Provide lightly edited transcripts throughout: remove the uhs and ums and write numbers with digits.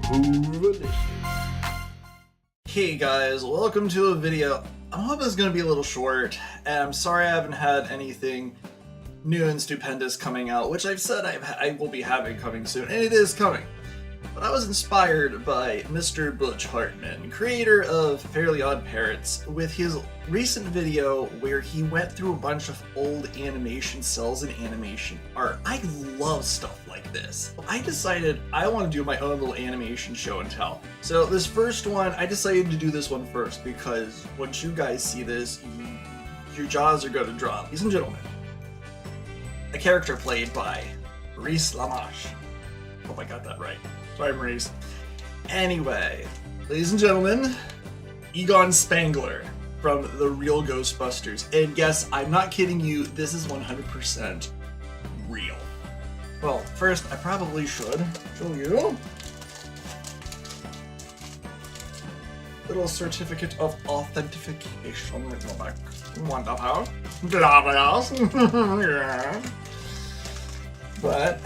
Hoover. Hey guys, welcome to a video. I'm hoping it's going to be a little short, and I'm sorry I haven't had anything new and stupendous coming out, which I've said I will be having coming soon, and it is coming. But I was inspired by Mr. Butch Hartman, creator of Fairly Odd Parrots, with his recent video where he went through a bunch of old animation cells and animation art. I love stuff like this. I decided I want to do my own little animation show and tell. So this first one, I decided to do this one first because once you guys see this, your jaws are going to drop. Ladies and gentlemen, a character played by Maurice LaMarche. Hope I got that right. Sorry, Maurice. Anyway, ladies and gentlemen, Egon Spangler from The Real Ghostbusters. And yes, I'm not kidding you, this is 100% real. Well, first, I probably should show you little certificate of authentication. Let's go back. Wonderful. Glorious. Yeah. But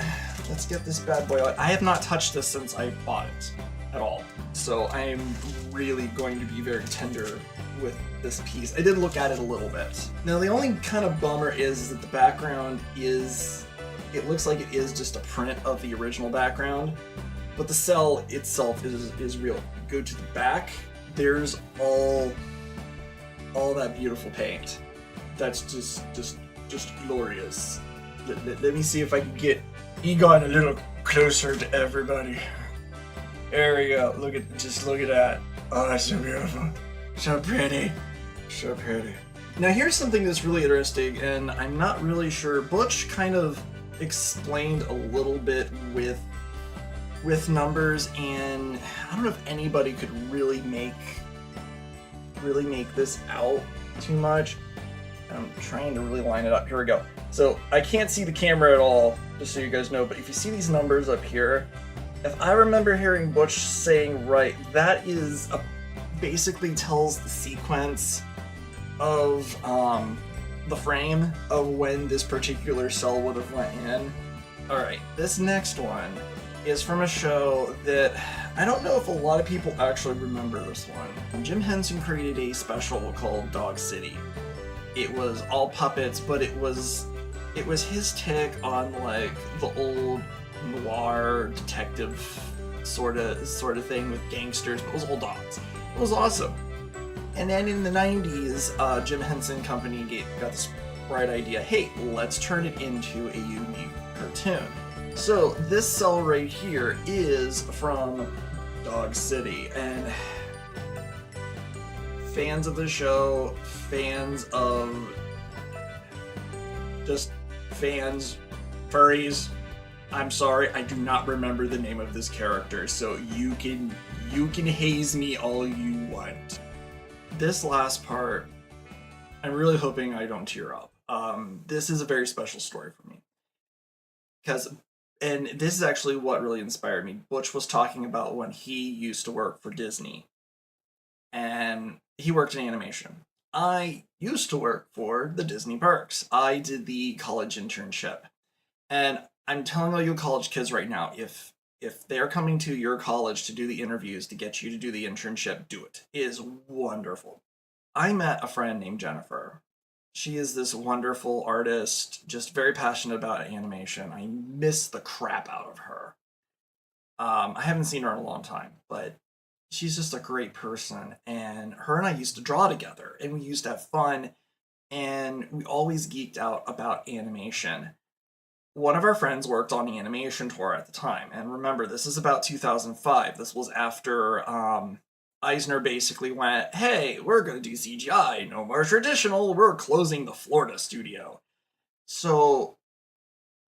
let's get this bad boy out. I have not touched this since I bought it at all. So I am really going to be very tender with this piece. I did look at it a little bit. Now the only kind of bummer is that the background is, it looks like it is just a print of the original background, but the cell itself is real. Go to the back, there's all that beautiful paint. That's just glorious. Let me see if I can get Egon a little closer to everybody. There we go. Look at that. Oh, that's so beautiful. So pretty. So pretty. Now here's something that's really interesting, and I'm not really sure. Butch kind of explained a little bit with numbers, and I don't know if anybody could really make this out too much. I'm trying to really line it up. Here we go. So I can't see the camera at all, just so you guys know, but if you see these numbers up here, if I remember hearing Butch saying right, that is basically tells the sequence of the frame of when this particular cell would have went in. Alright, this next one is from a show that I don't know if a lot of people actually remember this one. Jim Henson created a special called Dog City. It was all puppets, but it was his take on like the old noir detective sort of thing with gangsters, but it was all dogs. It was awesome. And then in the 90s, Jim Henson Company got this bright idea, hey, let's turn it into a unique cartoon. So this cell right here is from Dog City, and fans of the show, fans, furries, I'm sorry, I do not remember the name of this character, so you can haze me all you want. This last part, I'm really hoping I don't tear up. This is a very special story for me. And this is actually what really inspired me. Butch was talking about when he used to work for Disney, and he worked in animation. I used to work for the Disney parks. I did the college internship. And I'm telling all you college kids right now, if they're coming to your college to do the interviews to get you to do the internship, do it. It is wonderful. I met a friend named Jennifer. She is this wonderful artist, just very passionate about animation. I miss the crap out of her. I haven't seen her in a long time, but she's just a great person, and her and I used to draw together, and we used to have fun, and we always geeked out about animation. One of our friends worked on the animation tour at the time, and remember, this is about 2005. This was after Eisner basically went, hey, we're going to do CGI, no more traditional, we're closing the Florida studio. So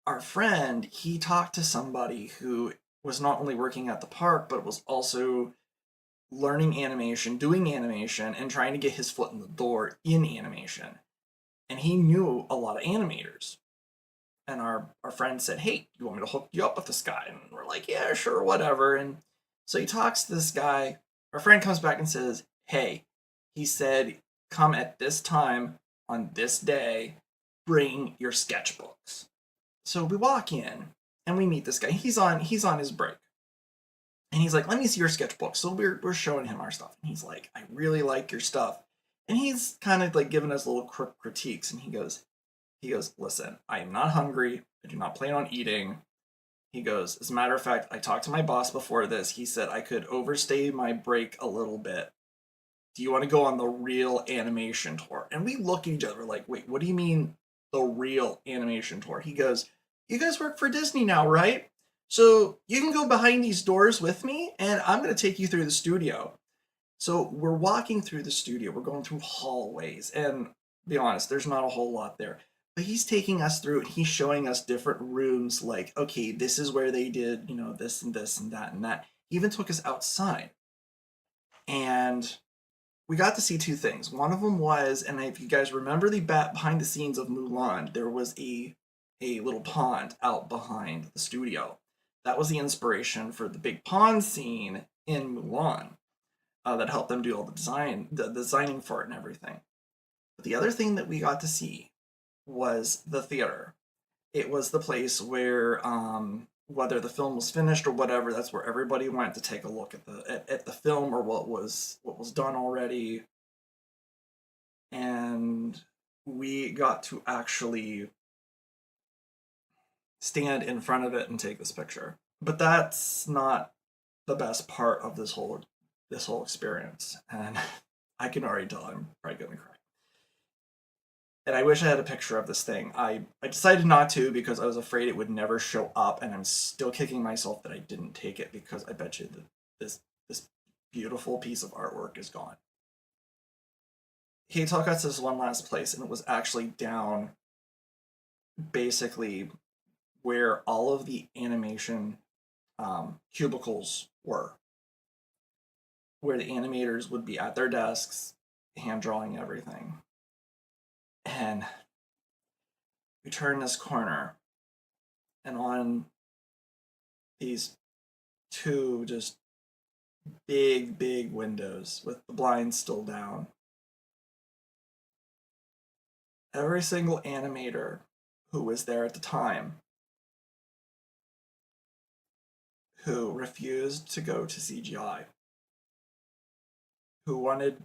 our friend, he talked to somebody who was not only working at the park, but was also learning animation, doing animation, and trying to get his foot in the door in animation. And he knew a lot of animators. And our friend said, hey, you want me to hook you up with this guy? And we're like, yeah, sure, whatever. And so he talks to this guy. Our friend comes back and says, hey, he said, come at this time on this day, bring your sketchbooks. So we walk in and we meet this guy. He's on his break. And he's like, let me see your sketchbook. So we're showing him our stuff. And he's like, I really like your stuff. And he's kind of like giving us little critiques. And he goes, listen, I am not hungry. I do not plan on eating. He goes, as a matter of fact, I talked to my boss before this. He said I could overstay my break a little bit. Do you want to go on the real animation tour? And we look at each other like, wait, what do you mean the real animation tour? He goes, you guys work for Disney now, right? So you can go behind these doors with me and I'm going to take you through the studio. So we're walking through the studio. We're going through hallways. And be honest, there's not a whole lot there. But he's taking us through it. He's showing us different rooms like, okay, this is where they did, you know, this and this and that and that. He even took us outside. And we got to see two things. One of them was, and if you guys remember the behind the scenes of Mulan, there was a little pond out behind the studio. That was the inspiration for the big pond scene in Mulan that helped them do all the designing for it and everything. But the other thing that we got to see was the theater. It was the place where, whether the film was finished or whatever, that's where everybody went to take a look at the film or what was done already. And we got to actually stand in front of it and take this picture. But that's not the best part of this whole experience. And I can already tell I'm probably gonna cry. And I wish I had a picture of this thing. I decided not to because I was afraid it would never show up, and I'm still kicking myself that I didn't take it because I bet you that this beautiful piece of artwork is gone. He took us to this one last place, and it was actually down basically where all of the animation cubicles were, where the animators would be at their desks, hand drawing everything. And we turn this corner, and on these two just big windows with the blinds still down, every single animator who was there at the time who refused to go to CGI, who wanted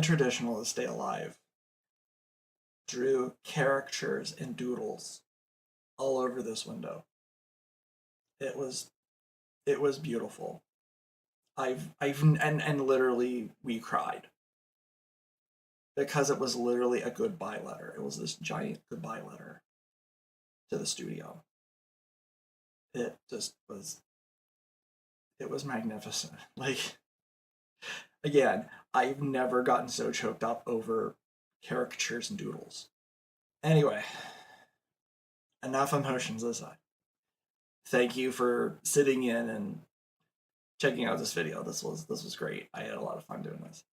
traditional to stay alive, drew caricatures and doodles all over this window. It was beautiful. And literally we cried because it was literally a goodbye letter. It was this giant goodbye letter to the studio. It was magnificent. Like, again, I've never gotten so choked up over caricatures and doodles. Anyway, enough emotions aside. Thank you for sitting in and checking out this video. This was great. I had a lot of fun doing this.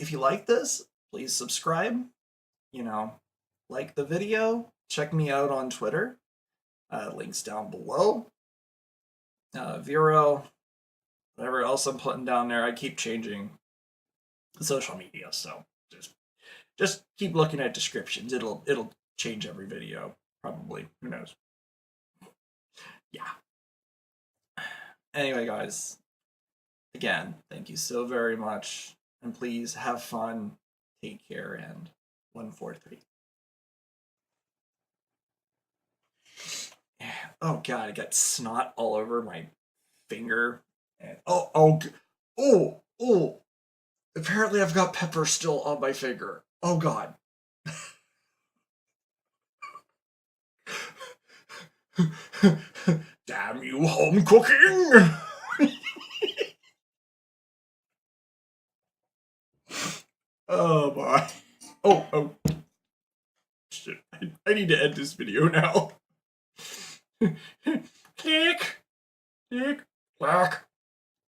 If you like this, please subscribe. You know, like the video. Check me out on Twitter. Links down below. Vero, whatever else I'm putting down there. I keep changing social media, so just keep looking at descriptions. It'll change every video, probably. Who knows? Yeah. Anyway, guys, again, thank you so very much, and please have fun, take care, and 143. Oh god, I got snot all over my finger. And oh! Apparently I've got pepper still on my finger. Oh god. Damn you, home cooking! Oh boy. Oh. Shit. I need to end this video now. Click. Click. Clack.